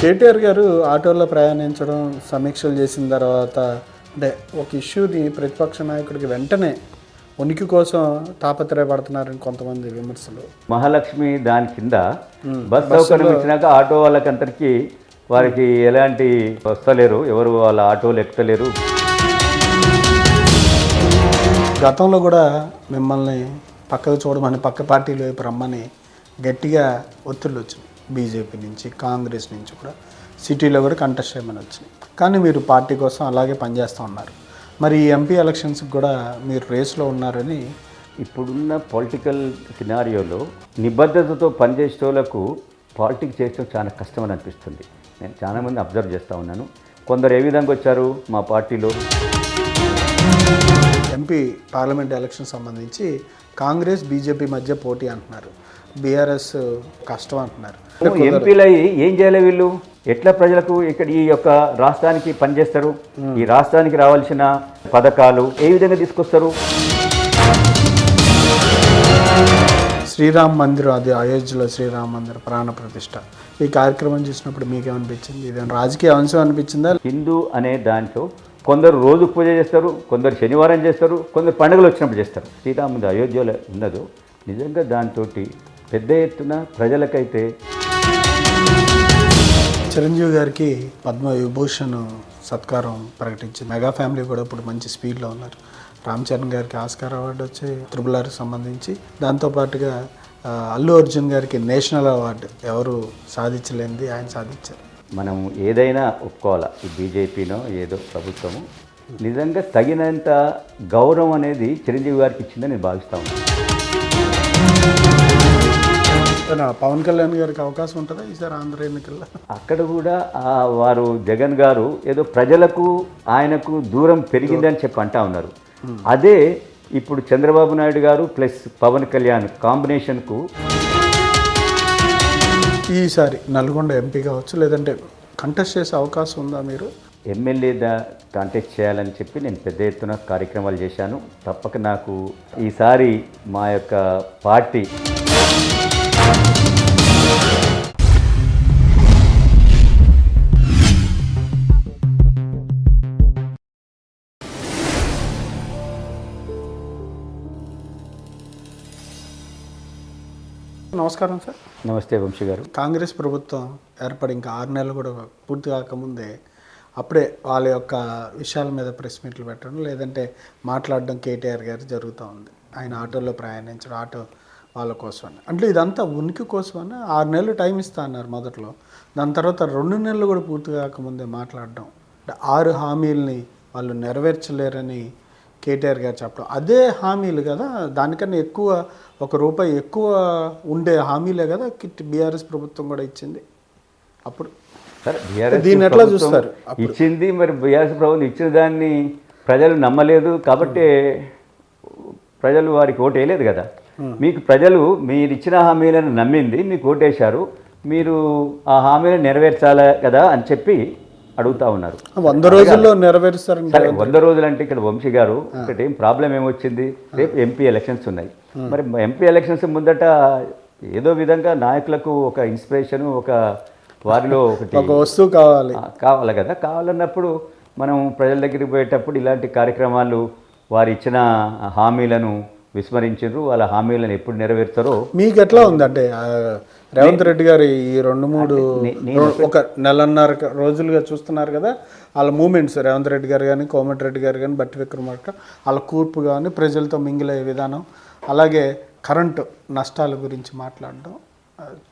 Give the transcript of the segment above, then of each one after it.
కేటీఆర్ గారు ఆటోలో ప్రయాణించడం సమీక్షలు చేసిన తర్వాత అంటే ఒక ఇష్యూని ప్రతిపక్ష నాయకుడికి వెంటనే ఉనికి కోసం తాపత్రయపడుతున్నారని కొంతమంది విమర్శలు. మహాలక్ష్మి దాని కింద బస్ సౌకర్యం ఇచ్చినాక ఆటో వాళ్ళకందరికీ వారికి ఎలాంటి వస్తలేరు, ఎవరు వాళ్ళ ఆటోలు ఎక్కుతలేరు. గతంలో కూడా మిమ్మల్ని పక్కకు చూడమని పక్క పార్టీలు వైపు రమ్మని గట్టిగా ఒత్తిళ్ళు వచ్చినాయి. బీజేపీ నుంచి కాంగ్రెస్ నుంచి కూడా సిటీలో కూడా కంటెస్ట్ చేయమని వచ్చినాయి. కానీ మీరు పార్టీ కోసం అలాగే పనిచేస్తూ ఉన్నారు. మరి ఈ ఎంపీ ఎలక్షన్స్కి కూడా మీరు రేస్లో ఉన్నారని. ఇప్పుడున్న పొలిటికల్ సినారియోలో నిబద్ధతతో పనిచేసే వాళ్ళకు పాలిటిక్స్ చేయడం చాలా కష్టమని అనిపిస్తుంది. నేను చాలామంది అబ్జర్వ్ చేస్తూ ఉన్నాను. కొందరు ఏ విధంగా వచ్చారు మా పార్టీలో. ఎంపీ పార్లమెంట్ ఎలక్షన్ సంబంధించి కాంగ్రెస్ బీజేపీ మధ్య పోటీ అంటున్నారు, బీఆర్ఎస్ కష్టం అంటున్నారు. ఎంపీలు అయ్యి ఏం చేయాలి వీళ్ళు? ఎట్లా ప్రజలకు ఇక్కడ ఈ యొక్క రాష్ట్రానికి పనిచేస్తారు? ఈ రాష్ట్రానికి రావాల్సిన పథకాలు ఏ విధంగా తీసుకొస్తారు? శ్రీరామ్ మందిర్, అది అయోధ్యలో శ్రీరామ్ మందిర్ ప్రాణ ప్రతిష్ట, ఈ కార్యక్రమం చూసినప్పుడు మీకేమనిపించింది? ఇది రాజకీయ అంశం అనిపించిందా? హిందూ అనే దాంట్లో కొందరు రోజు పూజ చేస్తారు, కొందరు శనివారం చేస్తారు, కొందరు పండుగలు వచ్చినప్పుడు చేస్తారు. శ్రీరాముడు అయోధ్యలో ఉన్నదో నిజంగా దాంతో పెద్ద ఎత్తున ప్రజలకైతే. చిరంజీవి గారికి పద్మ విభూషణ్ సత్కారం ప్రకటించి మెగా ఫ్యామిలీ కూడా ఇప్పుడు మంచి స్పీడ్లో ఉన్నారు. రామ్ చరణ్ గారికి ఆస్కార్ అవార్డు వచ్చి త్రిబుల్ సంబంధించి, దాంతోపాటుగా అల్లు అర్జున్ గారికి నేషనల్ అవార్డు ఎవరు సాధించలేనిది ఆయన సాధించారు. మనం ఏదైనా ఒప్పుకోవాలా, ఈ బీజేపీనో ఏదో ప్రభుత్వము నిజంగా తగినంత గౌరవం అనేది చిరంజీవి గారికి ఇచ్చిందని నేను భావిస్తా ఉన్నాను. పవన్ కళ్యాణ్ గారికి అవకాశం ఉంటుందా ఈసారి ఆంధ్ర ఎన్నికల్లో? అక్కడ కూడా వారు జగన్ గారు ఏదో ప్రజలకు ఆయనకు దూరం పెరిగిందని చెప్పి అంటా ఉన్నారు. అదే ఇప్పుడు చంద్రబాబు నాయుడు గారు ప్లస్ పవన్ కళ్యాణ్ కాంబినేషన్కు ఈసారి నల్గొండ ఎంపీ కావచ్చు, లేదంటే కంటెస్ట్ చేసే అవకాశం ఉందా? మీరు ఎమ్మెల్యే కాంటెస్ట్ చేయాలని చెప్పి నేను పెద్ద ఎత్తున కార్యక్రమాలు చేశాను. తప్పక నాకు ఈసారి మా యొక్క పార్టీ నమస్కారం సార్. నమస్తే వంశీ గారు. కాంగ్రెస్ ప్రభుత్వం ఏర్పడి ఇంకా 6 నెలలు కూడా పూర్తి కాకముందే అప్పుడే వాళ్ళ యొక్క విషయాల మీద ప్రెస్ మీట్లు పెట్టడం, లేదంటే మాట్లాడడం కేటీఆర్ గారు జరుగుతూ ఉంది. ఆయన ఆటోలో ప్రయాణించడం, ఆటో వాళ్ళ కోసమని. అంటే ఇదంతా ఉనికి కోసమని 6 నెలలు టైం ఇస్తా అన్నారు మొదట్లో. దాని తర్వాత 2 నెలలు కూడా పూర్తి కాకముందే మాట్లాడడం, అంటే 6 హామీలని వాళ్ళు నెరవేర్చలేరని కేటీఆర్ గారు చెప్పడం. అదే హామీలు కదా, దానికన్నా ఎక్కువ ₹1 ఎక్కువ ఉండే హామీలే కదా బీఆర్ఎస్ ప్రభుత్వం కూడా ఇచ్చింది. అప్పుడు దీన్ని ఎట్లా చూస్తారు? ఇచ్చింది మరి బీఆర్ఎస్ ప్రభుత్వం ఇచ్చిన దాన్ని ప్రజలు నమ్మలేదు కాబట్టి ప్రజలు వారికి ఓటు వేయలేదు కదా. మీకు ప్రజలు మీరు ఇచ్చిన హామీలను నమ్మింది, మీకు ఓటేశారు, మీరు ఆ హామీలను నెరవేర్చాలి కదా అని చెప్పి అడుగుతా ఉన్నారు. 100 రోజుల్లో నెరవేరుస్తారు. 100 రోజులు అంటే ఇక్కడ వంశీ గారు ఒకటి ప్రాబ్లం ఏమొచ్చింది, రేపు ఎంపీ ఎలక్షన్స్ ఉన్నాయి. మరి ఎంపీ ఎలక్షన్స్ ముందట ఏదో విధంగా నాయకులకు ఒక ఇన్స్పిరేషన్, ఒక వారిలో ఒక వస్తువు కావాలి కదా. కావాలన్నప్పుడు మనం ప్రజల దగ్గరికి పోయేటప్పుడు ఇలాంటి కార్యక్రమాలు వారు ఇచ్చిన హామీలను విస్మరించారు. వాళ్ళ హామీలను ఎప్పుడు నెరవేర్చారో మీకు ఎట్లా ఉందంటే రేవంత్ రెడ్డి గారు ఈ 2-3 ఒక నెలన్నర రోజులుగా చూస్తున్నారు కదా వాళ్ళ మూమెంట్స్, రేవంత్ రెడ్డి గారు కానీ, కోమటిరెడ్డి గారు కానీ, బట్టి విక్రమార్క వాళ్ళ కూర్పు కానీ, ప్రజలతో మింగిలయ్యే విధానం, అలాగే కరెంటు నష్టాల గురించి మాట్లాడడం,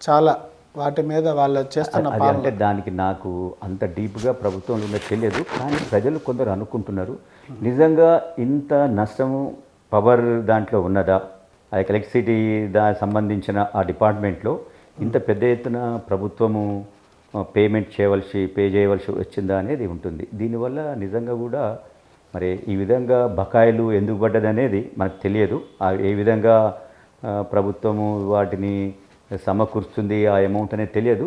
చాలా వాటి మీద వాళ్ళు చేస్తున్న అంటే దానికి నాకు అంత డీప్గా ప్రభుత్వంలో ఉన్నది తెలియదు. కానీ ప్రజలు కొందరు అనుకుంటున్నారు నిజంగా ఇంత నష్టము పవర్ దాంట్లో ఉన్నదా, ఆ ఎలక్ట్రిసిటీ సంబంధించిన ఆ డిపార్ట్మెంట్లో ఇంత పెద్ద ఎత్తున ప్రభుత్వము పే చేయవలసి వచ్చిందా అనేది ఉంటుంది. దీనివల్ల నిజంగా కూడా మరి ఈ విధంగా బకాయిలు ఎందుకు పడ్డది అనేది మనకు తెలియదు. ఏ విధంగా ప్రభుత్వము వాటిని సమకూరుస్తుంది ఆ అమౌంట్ అనేది తెలియదు.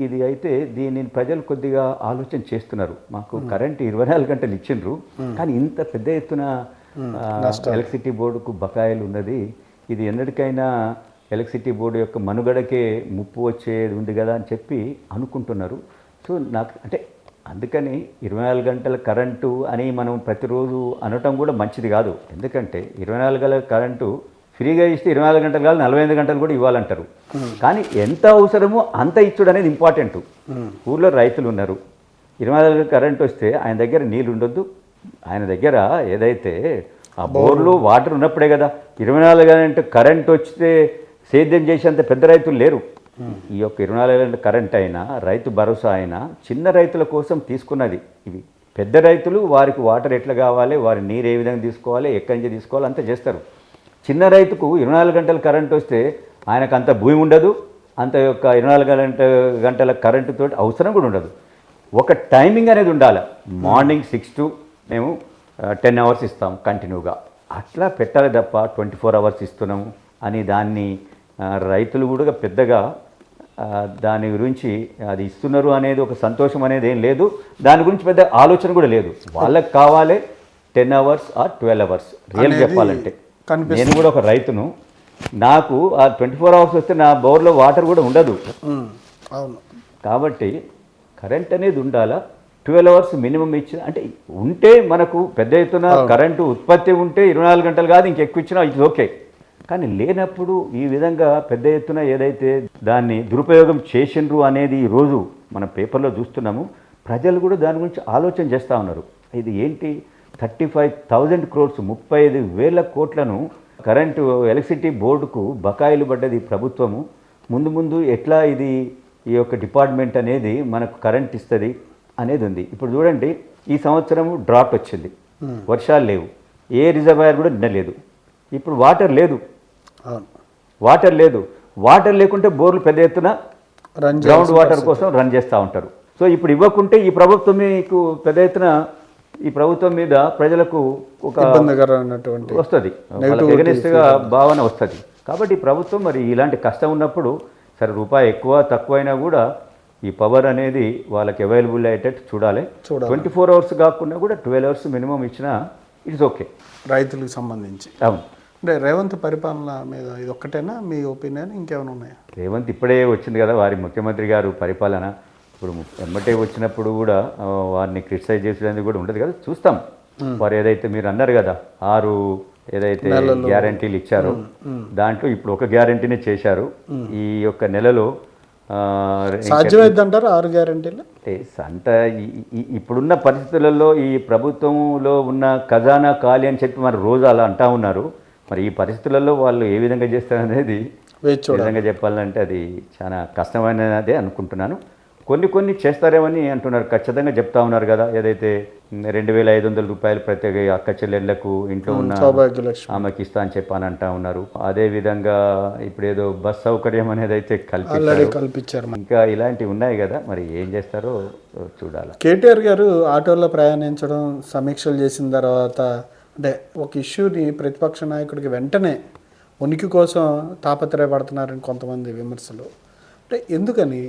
ఇది అయితే దీనిని ప్రజలు కొద్దిగా ఆలోచన చేస్తున్నారు. మాకు కరెంట్ 24 గంటలు ఇచ్చిండ్రు, కానీ ఇంత పెద్ద ఎత్తున ఎలక్ట్రిసిటీ బోర్డుకు బకాయిలు ఉన్నది. ఇది ఎన్నటికైనా ఎలక్ట్రిసిటీ బోర్డు యొక్క మనుగడకే ముప్పు వచ్చేది ఉంది కదా అని చెప్పి అనుకుంటున్నారు. సో నాకు అంటే అందుకని 24 గంటల కరెంటు అని మనం ప్రతిరోజు అనటం కూడా మంచిది కాదు. ఎందుకంటే 24 గంటల కరెంటు ఫ్రీగా ఇస్తే 24 గంటలు కాదు 45 గంటలు కూడా ఇవ్వాలంటారు. కానీ ఎంత అవసరమో అంత ఇచ్చుడు అనేది ఇంపార్టెంట్. ఊళ్ళో రైతులు ఉన్నారు, 24 గంటల కరెంట్ వస్తే ఆయన దగ్గర నీళ్ళు ఉండొద్దు. ఆయన దగ్గర ఏదైతే ఆ బోర్లు వాటర్ ఉన్నప్పుడే కదా 24 గంటల కరెంట్ వస్తే సేద్యం చేసేంత పెద్ద రైతులు లేరు. ఈ యొక్క 24 గంటల కరెంట్ అయినా రైతు భరోసా అయినా చిన్న రైతుల కోసం తీసుకున్నది. ఇవి పెద్ద రైతులు వారికి వాటర్ ఎట్లా కావాలి, వారి నీరు ఏ విధంగా తీసుకోవాలి, ఎక్కడి నుంచి తీసుకోవాలి అంతా చేస్తారు. చిన్న రైతుకు 24 గంటల కరెంట్ వస్తే ఆయనకు అంత భూమి ఉండదు, అంత యొక్క 24 గంటల కరెంటుతో అవసరం కూడా ఉండదు. ఒక టైమింగ్ అనేది ఉండాలి. మార్నింగ్ 6 to మేము 10 hours ఇస్తాం కంటిన్యూగా, అట్లా పెట్టాలి తప్ప 24 hours ఇస్తున్నాము అని దాన్ని రైతులు కూడా పెద్దగా దాని గురించి అది ఇస్తున్నారు అనేది ఒక సంతోషం అనేది ఏం లేదు. దాని గురించి పెద్ద ఆలోచన కూడా లేదు. వాళ్ళకి కావాలి 10 hours or 12 hours. రియల్ చెప్పాలంటే నేను కూడా ఒక రైతును, నాకు ఆ 24 hours వస్తే నా బోర్లో వాటర్ కూడా ఉండదు. అవును, కాబట్టి కరెంట్ అనేది ఉండాలా. 12 hours మినిమం ఇచ్చి అంటే ఉంటే మనకు పెద్ద ఎత్తున కరెంటు ఉత్పత్తి ఉంటే 24 గంటలు కాదు ఇంకెక్కువ ఇచ్చినా ఇది ఓకే. కానీ లేనప్పుడు ఈ విధంగా పెద్ద ఎత్తున ఏదైతే దాన్ని దురుపయోగం చేసిండ్రు అనేది ఈరోజు మన పేపర్లో చూస్తున్నాము. ప్రజలు కూడా దాని గురించి ఆలోచన చేస్తూ ఉన్నారు. ఇది ఏంటి 35,000 crores 35,000 కోట్లను కరెంటు ఎలక్ట్రిసిటీ బోర్డుకు బకాయిలు పడ్డది ప్రభుత్వము. ముందు ముందు ఎట్లా ఇది ఈ యొక్క డిపార్ట్మెంట్ అనేది మనకు కరెంట్ ఇస్తుంది అనేది ఉంది. ఇప్పుడు చూడండి, ఈ సంవత్సరము డ్రాట్ వచ్చింది, వర్షాలు లేవు, ఏ రిజర్వాయర్ కూడా నిండలేదు. ఇప్పుడు వాటర్ లేదు, వాటర్ లేకుంటే బోర్లు పెద్ద ఎత్తున గ్రౌండ్ వాటర్ కోసం రన్ చేస్తూ ఉంటారు. సో ఇప్పుడు ఇవ్వకుంటే ఈ ప్రభుత్వం మీకు పెద్ద ఎత్తున ఈ ప్రభుత్వం మీద ప్రజలకు ఒక వస్తుంది, ఎగనిస్ట్గా భావన వస్తుంది. కాబట్టి ప్రభుత్వం మరి ఇలాంటి కష్టం ఉన్నప్పుడు సరే రూపాయి ఎక్కువ తక్కువైనా కూడా ఈ పవర్ అనేది వాళ్ళకి అవైలబుల్ అయ్యేటట్టు చూడాలి. 24 hours కాకుండా కూడా 12 hours మినిమం ఇచ్చినా ఇట్స్ ఓకే రైతులకు సంబంధించి. అవును, అంటే రేవంత్ పరిపాలన మీద ఇది ఒక్కటేనా మీ ఒపీనియన్, ఇంకేమైనా ఉన్నాయా? రేవంత్ ఇప్పుడే వచ్చింది కదా వారి ముఖ్యమంత్రి గారు పరిపాలన. ఇప్పుడు ఎమ్మటే వచ్చినప్పుడు కూడా వారిని క్రిటిసైజ్ చేసేది కూడా ఉండదు కదా, చూస్తాం. వారు ఏదైతే మీరు అన్నారు కదా 6 ఏదైతే గ్యారంటీలు ఇచ్చారో దాంట్లో ఇప్పుడు ఒక గ్యారంటీనే చేశారు. ఈ యొక్క నెలలో సాధ్యమైందంటారు 6 గ్యారంటీలు? అంత ఇప్పుడున్న పరిస్థితులలో ఈ ప్రభుత్వంలో ఉన్న ఖజానా ఖాళీ అని చెప్పి మరి రోజు అలా అంటా ఉన్నారు. మరి ఈ పరిస్థితులలో వాళ్ళు ఏ విధంగా చేస్తారనేది విధంగా చెప్పాలంటే అది చాలా కష్టమైనదే అనుకుంటున్నాను. కొన్ని చేస్తారేమని అంటున్నారు, ఖచ్చితంగా చెప్తా ఉన్నారు కదా. ఏదైతే 2,500 రూపాయలు ప్రతి అక్క చెల్లెళ్లకు ఇంట్లో ఉన్న ఆమెకి ఇస్తా అని చెప్పని అంటా ఉన్నారు. అదేవిధంగా ఇప్పుడు ఏదో బస్ సౌకర్యం అనేది అయితే కల్పించారు. ఇంకా ఇలాంటివి ఉన్నాయి కదా, మరి ఏం చేస్తారో చూడాలి. కేటీఆర్ గారు ఆటోలో ప్రయాణించడం సమీక్షలు చేసిన తర్వాత అంటే ఒక ఇష్యూని ప్రతిపక్ష నాయకుడికి వెంటనే ఉనికి కోసం తాపత్రయపడుతున్నారని కొంతమంది విమర్శలు. అంటే ఎందుకని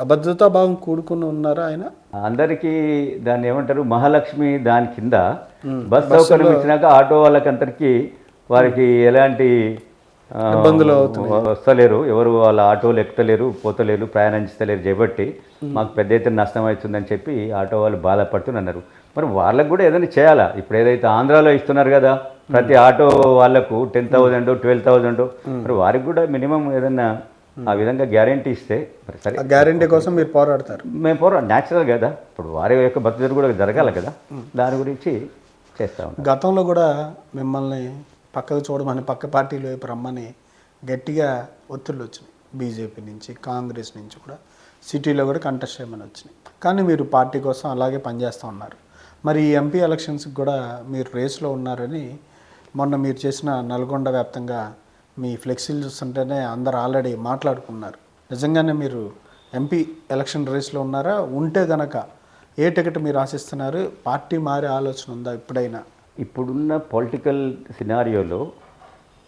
అభద్రతా భావం కూడుకుని ఉన్నారు ఆయన? అందరికీ దాన్ని ఏమంటారు మహాలక్ష్మి దాని కింద బస్ సౌకర్యం ఇచ్చినాక ఆటో వాళ్ళకందరికీ వారికి ఎలాంటి ఇబ్బందులు వస్తలేరు, ఎవరు వాళ్ళ ఆటోలు ఎక్కుతలేరు, పోతలేరు, ప్రయాణించలేరు చేపట్టి మాకు పెద్ద ఎత్తున నష్టం అవుతుందని చెప్పి ఆటో వాళ్ళు బాధపడుతున్నారు. మరి వాళ్ళకు కూడా ఏదైనా చేయాలా? ఇప్పుడు ఏదైతే ఆంధ్రాలో ఇస్తున్నారు కదా ప్రతి ఆటో వాళ్ళకు 10,000 12,000, మరి వారికి కూడా మినిమం ఏదైనా ఆ విధంగా గ్యారంటీ ఇస్తే మరి సరే. గ్యారంటీ కోసం మీరు పోరాడతారు? మేము న్యాచురల్ కదా, ఇప్పుడు వారి యొక్క భద్రత కూడా జరగాలి కదా, దాని గురించి చేస్తూ ఉంటాం. గతంలో కూడా మిమ్మల్ని పక్కకు చూడమని పక్క పార్టీలు వైపు రమ్మని గట్టిగా ఒత్తిళ్ళు వచ్చినాయి, బీజేపీ నుంచి కాంగ్రెస్ నుంచి కూడా సిటీలో కూడా కంటెస్ట్ చేయమని వచ్చినాయి. కానీ మీరు పార్టీ కోసం అలాగే పనిచేస్తూ ఉన్నారు. మరి ఈ ఎంపీ ఎలక్షన్స్కి కూడా మీరు రేస్లో ఉన్నారని మొన్న మీరు చేసిన నల్గొండ వ్యాప్తంగా మీ ఫ్లెక్సీలు చూస్తుంటేనే అందరు ఆల్రెడీ మాట్లాడుకున్నారు. నిజంగానే మీరు ఎంపీ ఎలక్షన్ రేస్లో ఉన్నారా? ఉంటే గనక ఏ టికెట్ మీరు ఆశిస్తున్నారు? పార్టీ మారే ఆలోచన ఉందా ఇప్పుడైనా? ఇప్పుడున్న పొలిటికల్ సినారియోలో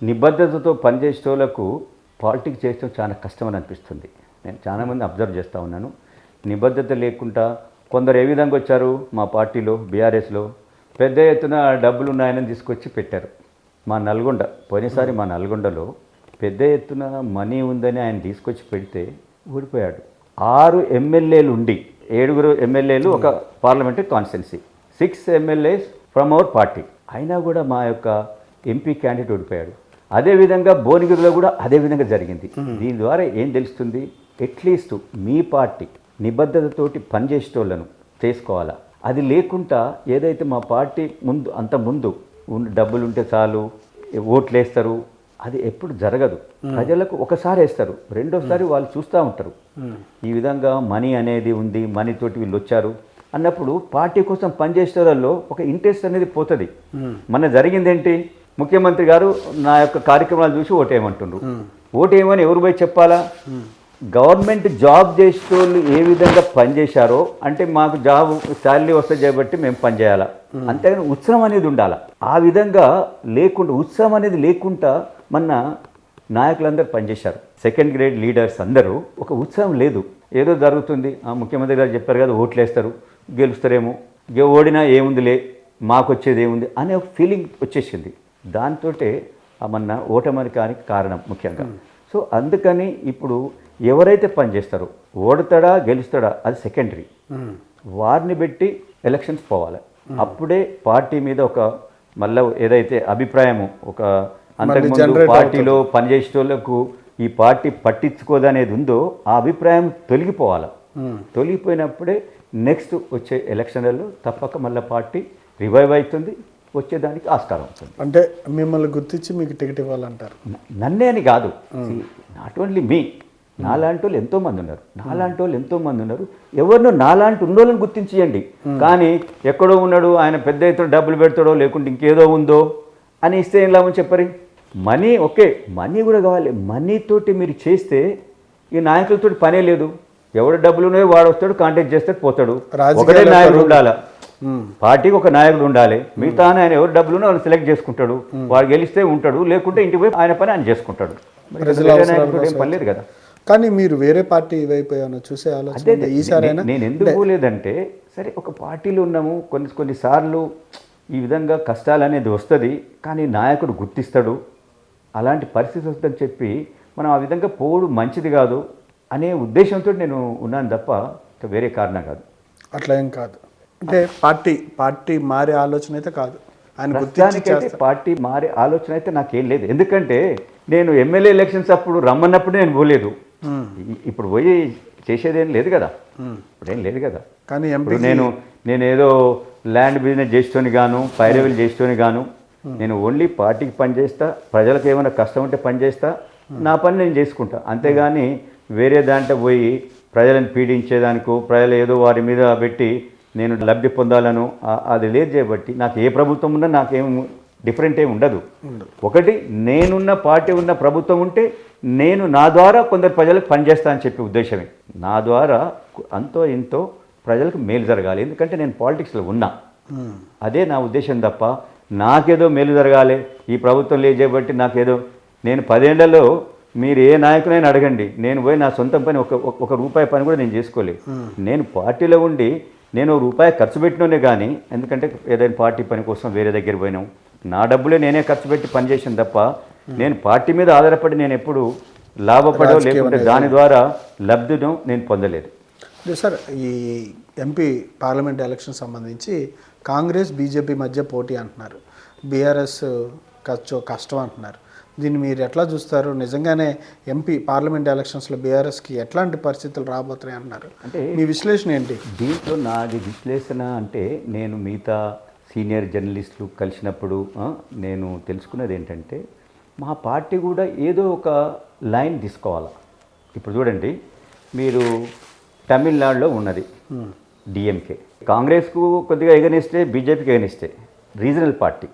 నిబద్ధతతో పనిచేసే వాళ్ళకు పాలిటిక్స్ చేయడం చాలా కష్టమని అనిపిస్తుంది. నేను చాలామంది అబ్జర్వ్ చేస్తూ ఉన్నాను. నిబద్ధత లేకుండా కొందరు ఏ విధంగా వచ్చారు, మా పార్టీలో బీఆర్ఎస్లో పెద్ద ఎత్తున డబ్బులు ఉన్నాయని తీసుకొచ్చి పెట్టారు. మా నల్గొండ పోయినసారి మా నల్గొండలో పెద్ద ఎత్తున మనీ ఉందని ఆయన తీసుకొచ్చి పెడితే ఊడిపోయాడు. 6 ఎమ్మెల్యేలు ఉండి 7 ఎమ్మెల్యేలు ఒక parliamentary constituency, 6 MLAs from our party. అయినా కూడా మా యొక్క ఎంపీ క్యాండిడేట్ ఓడిపోయాడు. అదేవిధంగా భువనగిరిలో కూడా అదే విధంగా జరిగింది. దీని ద్వారా ఏం తెలుస్తుంది? అట్లీస్ట్ మీ పార్టీ నిబద్ధతతోటి పనిచేసేటోళ్ళను చేసుకోవాలా. అది లేకుండా ఏదైతే మా పార్టీ ముందు డబ్బులు ఉంటే చాలు ఓట్లు వేస్తారు, అది ఎప్పుడు జరగదు. ప్రజలకు ఒకసారి వేస్తారు, రెండోసారి వాళ్ళు చూస్తూ ఉంటారు. ఈ విధంగా మనీ అనేది ఉంది, మనీతోటి వీళ్ళు వచ్చారు అన్నప్పుడు పార్టీ కోసం పనిచేసే వాళ్ళలో ఒక ఇంట్రెస్ట్ అనేది పోతుంది. మన జరిగిందేంటి? ముఖ్యమంత్రి గారు నా యొక్క కార్యక్రమాలు చూసి ఓటేయమంటుండ్రు. ఓటేయమని ఎవరు పోయి చెప్పాలా? గవర్నమెంట్ జాబ్ చేసేటోళ్ళు ఏ విధంగా పనిచేశారో అంటే మాకు జాబ్ శాలరీ వస్తుంది కాబట్టి మేము పనిచేయాలా, అంతేగాని ఉత్సవం అనేది ఉండాలా. ఆ విధంగా లేకుండా, ఉత్సవం అనేది లేకుండా మన నాయకులందరూ పనిచేశారు. సెకండ్ గ్రేడ్ లీడర్స్ అందరూ ఒక ఉత్సవం లేదు, ఏదో జరుగుతుంది. ముఖ్యమంత్రి గారు చెప్పారు కదా, ఓట్లు వేస్తారు, గెలుస్తారేమో, ఓడినా ఏముందిలే, మాకు వచ్చేది ఏముంది అనే ఒక ఫీలింగ్ వచ్చేసింది. దాంతో మన ఓటమికి కారణం ముఖ్యంగా. సో అందుకని ఇప్పుడు ఎవరైతే పనిచేస్తారో, ఓడతాడా గెలుస్తాడా అది సెకండరీ, వారిని పెట్టి ఎలక్షన్స్ పోవాలి. అప్పుడే పార్టీ మీద ఒక మళ్ళీ ఏదైతే అభిప్రాయము, ఒక అంతకుముందు పార్టీలో పనిచేసే వాళ్ళకు ఈ పార్టీ పట్టించుకోదనేది ఉందో ఆ అభిప్రాయం తొలగిపోవాలి. తొలగిపోయినప్పుడే నెక్స్ట్ వచ్చే ఎలక్షన్లలో తప్పక మళ్ళీ పార్టీ రివైవ్ అవుతుంది, వచ్చేదానికి ఆస్కారం అవుతుంది. అంటే మిమ్మల్ని గుర్తించి మీకు టికెట్ ఇవ్వాలంటారు? నన్నే అని కాదు, నాట్ ఓన్లీ మీ, నాలాంటి వాళ్ళు ఎంతోమంది ఉన్నారు. ఎవరినో నాలాంటి ఉన్నోళ్ళని గుర్తించేయండి. కానీ ఎక్కడో ఉన్నాడు ఆయన పెద్ద ఎత్తున డబ్బులు పెడతాడో లేకుంటే ఇంకేదో ఉందో అని ఇస్తే ఏం లాభం చెప్పరి? మనీ ఓకే, మనీ కూడా కావాలి. మనీతోటి మీరు చేస్తే ఈ నాయకులతో పనే లేదు. ఎవడు డబ్బులు ఉన్నాయో వాడు వస్తాడు, కాంటాక్ట్ చేస్తాడు, పోతాడు. ఒకటే నాయకుడు ఉండాలా, పార్టీకి ఒక నాయకుడు ఉండాలి. మిగతా ఆయన ఎవరు డబ్బులు ఉన్నా వాళ్ళు సెలెక్ట్ చేసుకుంటాడు, వాడు గెలిస్తే ఉంటాడు, లేకుంటే ఇంటికి పోయి ఆయన పని ఆయన చేసుకుంటాడు. ఏం పని లేదు కదా. కానీ మీరు వేరే పార్టీ వైపు ఏమైనా చూసే ఆలోచన ఈసారి? నేను ఎందుకు లేదంటే, సరే ఒక పార్టీలో ఉన్నాము, కొన్నిసార్లు ఈ విధంగా కష్టాలు అనేది వస్తుంది, కానీ నాయకుడు గుర్తిస్తాడు. అలాంటి పరిస్థితి వస్తుందని చెప్పి మనం ఆ విధంగా పోవడం మంచిది కాదు అనే ఉద్దేశంతో నేను ఉన్నాను తప్ప వేరే కారణం కాదు. అట్లా ఏం కాదు అంటే పార్టీ మారే ఆలోచన అయితే కాదు. ప్రస్తుతానికైతే పార్టీ మారే ఆలోచన అయితే నాకేం లేదు. ఎందుకంటే నేను ఎమ్మెల్యే ఎలక్షన్స్ అప్పుడు రమ్మన్నప్పుడు నేను పోలేదు. ఇప్పుడు పోయి చేసేదేం లేదు కదా, ఇప్పుడేం లేదు కదా. కానీ నేను ఏదో ల్యాండ్ బిజినెస్ చేస్తూని గాను, పైరవీలు చేస్తూని గాను, నేను ఓన్లీ పార్టీకి పనిచేస్తా, ప్రజలకు ఏమైనా కష్టం ఉంటే పనిచేస్తా, నా పని నేను చేసుకుంటా. అంతేగాని వేరే దాంట్లో పోయి ప్రజలను పీడించేదానికో, ప్రజలు ఏదో వారి మీద పెట్టి నేను లబ్ధి పొందాలను అది లేదు. చేయబట్టి నాకు ఏ ప్రభుత్వం ఉన్నా నాకేం డిఫరెంట్ ఏమి ఉండదు. ఒకటి, నేనున్న పార్టీ ఉన్న ప్రభుత్వం ఉంటే నేను నా ద్వారా కొందరు ప్రజలకు పనిచేస్తా అని చెప్పే ఉద్దేశమే. నా ద్వారా అంతో ఇంతో ప్రజలకు మేలు జరగాలి, ఎందుకంటే నేను పాలిటిక్స్లో ఉన్నా, అదే నా ఉద్దేశం తప్ప నాకేదో మేలు జరగాలి ఈ ప్రభుత్వం లేదు చేయబట్టి నాకేదో. నేను 10 ఏళ్లలో మీరు ఏ నాయకునైనా అడగండి, నేను పోయి నా సొంత పని ఒక రూపాయి పని కూడా నేను చేసుకోలేదు. నేను పార్టీలో ఉండి నేను రూపాయి ఖర్చు పెట్టినోనే కానీ, ఎందుకంటే ఏదైనా పార్టీ పని కోసం వేరే దగ్గర పోయినాం, నా డబ్బులే నేనే ఖర్చు పెట్టి పనిచేసాను తప్ప నేను పార్టీ మీద ఆధారపడి నేను ఎప్పుడు లాభపడో లేకుంటే దాని ద్వారా లబ్ధిను నేను పొందలేదు. సార్, ఈ ఎంపీ పార్లమెంట్ ఎలక్షన్ సంబంధించి కాంగ్రెస్ బీజేపీ మధ్య పోటీ అంటున్నారు, బీఆర్ఎస్ కష్టం అంటున్నారు. దీన్ని మీరు ఎట్లా చూస్తారు? నిజంగానే ఎంపీ పార్లమెంట్ ఎలక్షన్స్లో బీఆర్ఎస్కి ఎట్లాంటి పరిస్థితులు రాబోతున్నాయి అంటున్నారు? అంటే మీ విశ్లేషణ ఏంటి దీంట్లో? నాది విశ్లేషణ అంటే, నేను మిగతా సీనియర్ జర్నలిస్టులు కలిసినప్పుడు నేను తెలుసుకున్నది ఏంటంటే, మా పార్టీ కూడా ఏదో ఒక లైన్ తీసుకోవాలి. ఇప్పుడు చూడండి, మీరు తమిళనాడులో ఉన్నది డిఎంకే, కాంగ్రెస్కు కొద్దిగా ఎగనిస్తే, బీజేపీకి ఎగనిస్తే రీజనల్ పార్టీ,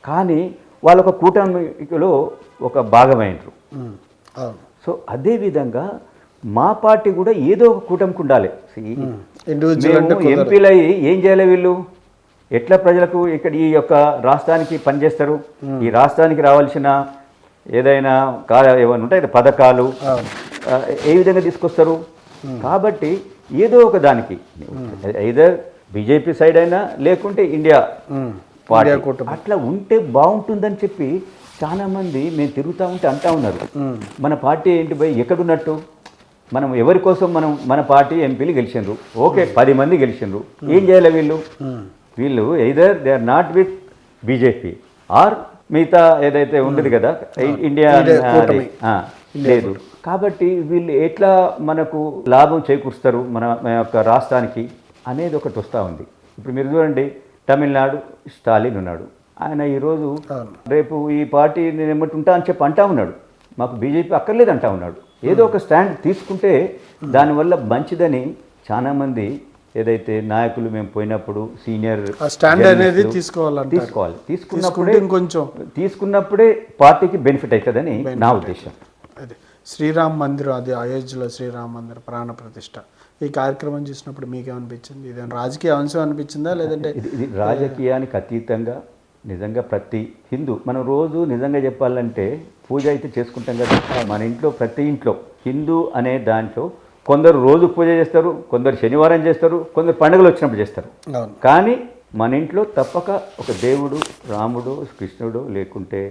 కానీ వాళ్ళు ఒక కూటమిలో ఒక భాగమైనరు. సో అదేవిధంగా మా పార్టీ కూడా ఏదో ఒక కూటమికి ఉండాలి. ఎంపీలు అయ్యి ఏం చేయాలి వీళ్ళు? ఎట్లా ప్రజలకు ఇక్కడ ఈ యొక్క రాష్ట్రానికి పనిచేస్తారు? ఈ రాష్ట్రానికి రావాల్సిన ఏదైనా ఏమైనా ఉంటాయి పథకాలు ఏ విధంగా తీసుకొస్తారు? కాబట్టి ఏదో ఒక దానికి ఐదర్ బీజేపీ సైడ్ అయినా లేకుంటే ఇండియా పార్టీ అట్లా ఉంటే బాగుంటుందని చెప్పి చాలామంది మేము తిరుగుతూ ఉంటే అంటా ఉన్నారు, మన పార్టీ ఏంటి భయ్ ఎక్కడున్నట్టు? మనం ఎవరి కోసం మన పార్టీ ఎంపీలు గెలిచిండ్రు, ఓకే 10 మంది గెలిచిండ్రు, ఏం చేయాలి వీళ్ళు either they are not with BJP or మిగతా ఏదైతే ఉండదు కదా ఇండియా లేదు. కాబట్టి వీళ్ళు ఎట్లా మనకు లాభం చేకూరుస్తారు మన యొక్క రాష్ట్రానికి అనేది ఒకటి వస్తూ ఉంది. ఇప్పుడు మీరు చూడండి, తమిళనాడు స్టాలిన్ ఉన్నాడు, ఆయన ఈరోజు రేపు ఈ పార్టీ నేను ఎమ్మటి ఉంటా అని చెప్పి అంటా ఉన్నాడు, మాకు బీజేపీ అక్కర్లేదు అంటా ఉన్నాడు. ఏదో ఒక స్టాండ్ తీసుకుంటే దానివల్ల మంచిదని చాలామంది ఏదైతే నాయకులు మేము పోయినప్పుడు సీనియర్ స్టాండ్ అనేది తీసుకోవాలి, తీసుకున్నప్పుడే పార్టీకి బెనిఫిట్ అవుతుందని నా ఉద్దేశం. శ్రీరామ్ మందిరం, అది అయోధ్యలో శ్రీరామ్ మందిరం ప్రాణ ప్రతిష్ట, ఈ కార్యక్రమం చూసినప్పుడు మీకేమనిపించింది? ఇది రాజకీయ అంశం అనిపించిందా, లేదంటే ఇది రాజకీయానికి అతీతంగా నిజంగా ప్రతి హిందూ మనం రోజు నిజంగా చెప్పాలంటే పూజ అయితే చేసుకుంటాం కదా, మన ఇంట్లో ప్రతి ఇంట్లో హిందూ అనే దాంట్లో కొందరు రోజు పూజ చేస్తారు, కొందరు శనివారం చేస్తారు, కొందరు పండుగలు వచ్చినప్పుడు చేస్తారు. కానీ మన ఇంట్లో తప్పక ఒక దేవుడు, రాముడు, కృష్ణుడు లేకుంటే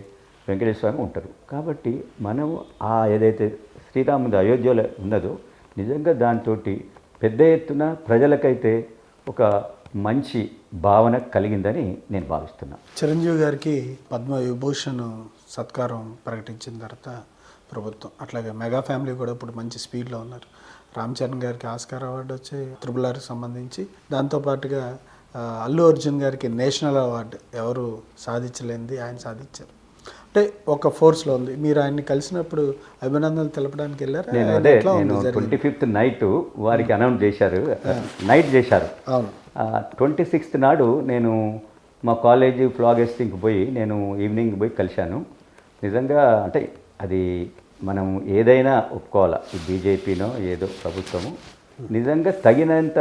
వెంకటేశ్వర స్వామి ఉంటారు. కాబట్టి మనము ఆ ఏదైతే శ్రీరాముడి అయోధ్యలో ఉన్నదో నిజంగా దాంతో పెద్ద ఎత్తున ప్రజలకైతే ఒక మంచి భావన కలిగిందని నేను భావిస్తున్నాను. చిరంజీవి గారికి పద్మవిభూషణ్ సత్కారం ప్రకటించిన తర్వాత ప్రభుత్వం, అట్లాగే మెగా ఫ్యామిలీ కూడా ఇప్పుడు మంచి స్పీడ్లో ఉన్నారు. రామ్ చరణ్ గారికి ఆస్కార్ అవార్డు వచ్చి RRRకి సంబంధించి, దాంతోపాటుగా అల్లు అర్జున్ గారికి నేషనల్ అవార్డు ఎవరు సాధించలేనిది ఆయన సాధించారు. అంటే ఒక ఫోర్స్లో ఉంది. మీరు ఆయన్ని కలిసినప్పుడు అభినందనలు తెలపడానికి వెళ్ళారు? నేను 25th నైట్ వారికి అనౌన్స్ చేశారు, నైట్ చేశారు. అవును. 26th నాడు నేను మా కాలేజీ ఫ్లాగ్ హెస్టింగ్కి పోయి నేను ఈవినింగ్ పోయి కలిశాను. నిజంగా అంటే అది మనం ఏదైనా ఒప్పుకోవాలా, ఈ బీజేపీనో ఏదో ప్రభుత్వము నిజంగా తగినంత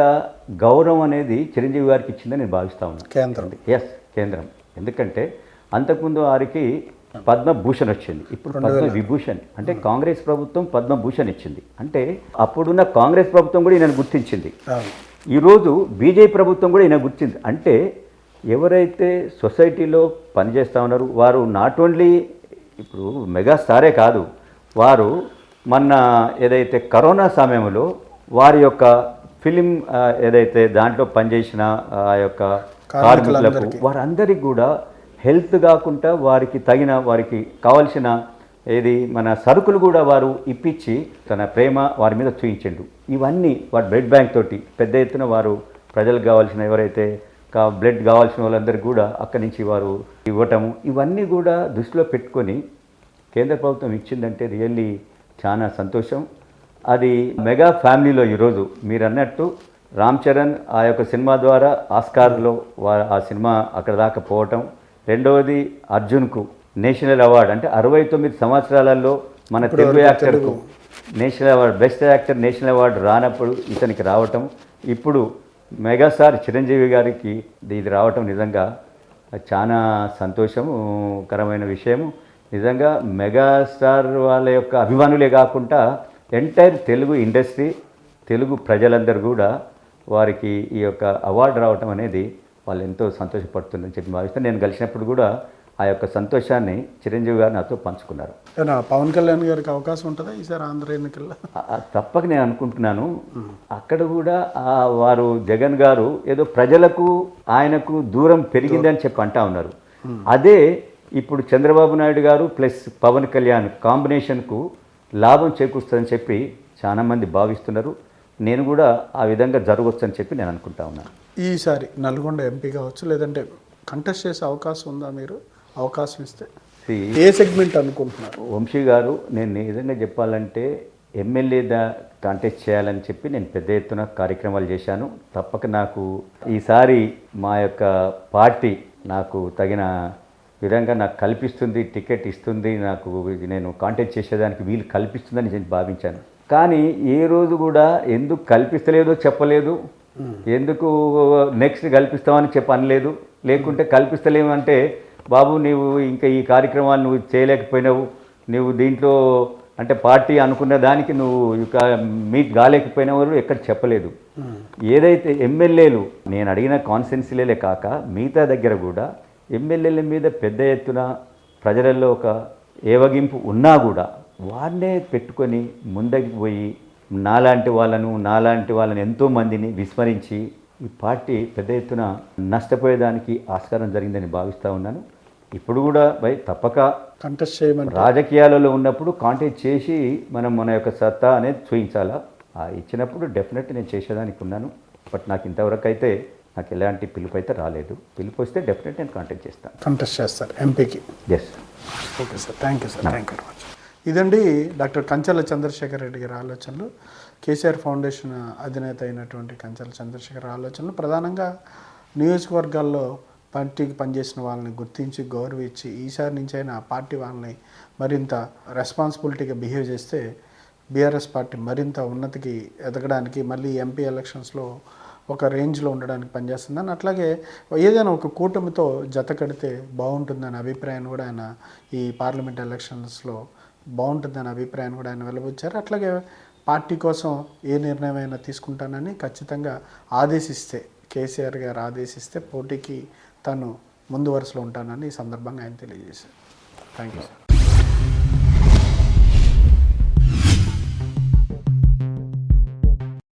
గౌరవం అనేది చిరంజీవి గారికి ఇచ్చిందని నేను భావిస్తా ఉన్నాను. కేంద్రం. కేంద్రం. ఎందుకంటే అంతకుముందు వారికి పద్మభూషణ్ వచ్చింది, ఇప్పుడు పద్మవిభూషణ్. అంటే కాంగ్రెస్ ప్రభుత్వం పద్మభూషణ్ ఇచ్చింది, అంటే అప్పుడున్న కాంగ్రెస్ ప్రభుత్వం కూడా ఈయన గుర్తించింది. ఈరోజు బీజేపీ ప్రభుత్వం కూడా ఈయన గుర్తింది. అంటే ఎవరైతే సొసైటీలో పనిచేస్తూ ఉన్నారో వారు నాట్ ఓన్లీ ఇప్పుడు మెగాస్టారే కాదు, వారు మొన్న ఏదైతే కరోనా సమయంలో వారి యొక్క ఫిలిం ఏదైతే దాంట్లో పనిచేసిన ఆ యొక్క కార్మికులకు వారందరికీ కూడా హెల్త్ కాకుండా వారికి తగిన వారికి కావాల్సిన ఏది మన సరుకులు కూడా వారు ఇప్పించి తన ప్రేమ వారి మీద చూపించిండు. ఇవన్నీ వారి బ్లడ్ బ్యాంక్ తోటి పెద్ద ఎత్తున వారు ప్రజలకు కావాల్సిన ఎవరైతే బ్లడ్ కావాల్సిన వాళ్ళందరికీ కూడా అక్కడి నుంచి వారు ఇవ్వటము, ఇవన్నీ కూడా దృష్టిలో పెట్టుకొని కేంద్ర ప్రభుత్వం ఇచ్చిందంటే రియల్లీ చాలా సంతోషం. అది మెగా ఫ్యామిలీలో ఈరోజు మీరు అన్నట్టు రామ్ చరణ్ ఆ యొక్క సినిమా ద్వారా ఆస్కార్లో ఆ సినిమా అక్కడ దాకా పోవటం, రెండవది అర్జున్కు నేషనల్ అవార్డు, అంటే 69 సంవత్సరాలలో మన తెలుగు యాక్టర్కు national award, best actor national award రానప్పుడు ఇతనికి రావటం, ఇప్పుడు మెగాస్టార్ చిరంజీవి గారికి ఇది రావటం నిజంగా చాలా సంతోషకరమైన విషయము. నిజంగా మెగాస్టార్ వాళ్ళ యొక్క అభిమానులే కాకుండా ఎంటైర్ తెలుగు ఇండస్ట్రీ, తెలుగు ప్రజలందరూ కూడా వారికి ఈ యొక్క అవార్డు రావటం అనేది వాళ్ళు ఎంతో సంతోషపడుతుందని చెప్పి భావిస్తాను. నేను కలిసినప్పుడు కూడా ఆ యొక్క సంతోషాన్ని చిరంజీవి గారు నాతో పంచుకున్నారు. పవన్ కళ్యాణ్ గారికి అవకాశం ఉంటుందా ఈసారి ఆంధ్ర ఎన్నికల్లో? తప్పక నేను అనుకుంటున్నాను. అక్కడ కూడా వారు జగన్ గారు ఏదో ప్రజలకు ఆయనకు దూరం పెరిగిందని చెప్పి అంటా ఉన్నారు. అదే ఇప్పుడు చంద్రబాబు నాయుడు గారు ప్లస్ పవన్ కళ్యాణ్ కాంబినేషన్కు లాభం చేకూరుస్తుందని చెప్పి చాలామంది భావిస్తున్నారు. నేను కూడా ఆ విధంగా జరగవచ్చని చెప్పి నేను అనుకుంటా ఉన్నాను. ఈసారి నల్గొండ ఎంపీ కావచ్చు, లేదంటే కంటెస్ట్ చేసే అవకాశం ఉందా? మీరు అవకాశం ఇస్తే ఏ సెగ్మెంట్ అనుకుంటున్నారు? వంశీ గారు, నేను నిజంగా చెప్పాలంటే ఎమ్మెల్యే కంటెస్ట్ చేయాలని చెప్పి నేను పెద్ద ఎత్తున కార్యక్రమాలు చేశాను. తప్పక నాకు ఈసారి మా యొక్క పార్టీ నాకు తగిన విధంగా నాకు కల్పిస్తుంది, టికెట్ ఇస్తుంది, నాకు నేను కాంటెస్ట్ చేసేదానికి వీలు కల్పిస్తుందని నేను భావించాను. కానీ ఏ రోజు కూడా ఎందుకు కల్పిస్తలేదో చెప్పలేదు, ఎందుకు నెక్స్ట్ కల్పిస్తామని అనలేదు, లేకుంటే కల్పిస్తలేమంటే బాబు నీవు ఇంకా ఈ కార్యక్రమాలు నువ్వు చేయలేకపోయినావు, నువ్వు దీంట్లో అంటే పార్టీ అనుకున్న దానికి నువ్వు మీట్ కాలేకపోయినావు ఎక్కడ చెప్పలేదు. ఏదైతే ఎమ్మెల్యేలు నేను అడిగిన కాన్స్టిట్యున్సీలే కాక మిగతా దగ్గర కూడా ఎమ్మెల్యేల మీద పెద్ద ఎత్తున ప్రజలలో ఒక ఏవగింపు ఉన్నా కూడా వారినే పెట్టుకొని ముందుకు పోయి నాలాంటి వాళ్ళని ఎంతోమందిని విస్మరించి ఈ పార్టీ పెద్ద ఎత్తున నష్టపోయేదానికి ఆస్కారం జరిగిందని భావిస్తూ ఉన్నాను. ఇప్పుడు కూడా తప్పక కంటెస్ట్ చేయమని రాజకీయాలలో ఉన్నప్పుడు కాంటాక్ట్ చేసి మనం మన యొక్క సత్తా అనేది చూపించాలా. ఇచ్చినప్పుడు డెఫినెట్లీ నేను చేసేదానికి ఉన్నాను. బట్ నాకు ఇంతవరకు అయితే నాకు ఎలాంటి పిలుపు అయితే రాలేదు. పిలుపు వస్తే డెఫినెట్ నేను కాంటాక్ట్ చేస్తాను. కంటెస్ట్ చేస్తారు ఎంపీకి. Yes. Okay sir, thank you sir, thank you very much. ఇదండి డాక్టర్ కంచెల చంద్రశేఖర్ రెడ్డి గారి ఆలోచనలు. కేసీఆర్ ఫౌండేషన్ అధినేత అయినటువంటి కంచెల చంద్రశేఖర్ ఆలోచనలు ప్రధానంగా నియోజకవర్గాల్లో పార్టీకి పనిచేసిన వాళ్ళని గుర్తించి గౌరవించి ఈసారి నుంచి అయినా పార్టీ వాళ్ళని మరింత రెస్పాన్సిబిలిటీగా బిహేవ్ చేస్తే బీఆర్ఎస్ పార్టీ మరింత ఉన్నతికి ఎదగడానికి మళ్ళీ ఎంపీ ఎలక్షన్స్లో ఒక రేంజ్లో ఉండడానికి పనిచేస్తుందని, అట్లాగే ఏదైనా ఒక కూటమితో జత కడితే బాగుంటుందనే అభిప్రాయాన్ని కూడా ఆయన ఈ పార్లమెంట్ ఎలక్షన్స్లో బాగుంటుందనే అభిప్రాయాన్ని కూడా ఆయన వెలువచ్చారు. అట్లాగే పార్టీ కోసం ఏ నిర్ణయమైనా తీసుకుంటానని ఖచ్చితంగా ఆదేశిస్తే, కేసీఆర్ గారు ఆదేశిస్తే పోటీకి తను ముందు వరుసలో ఉంటానని ఈ సందర్భంగా ఆయన తెలియజేశారు. Thank you sir.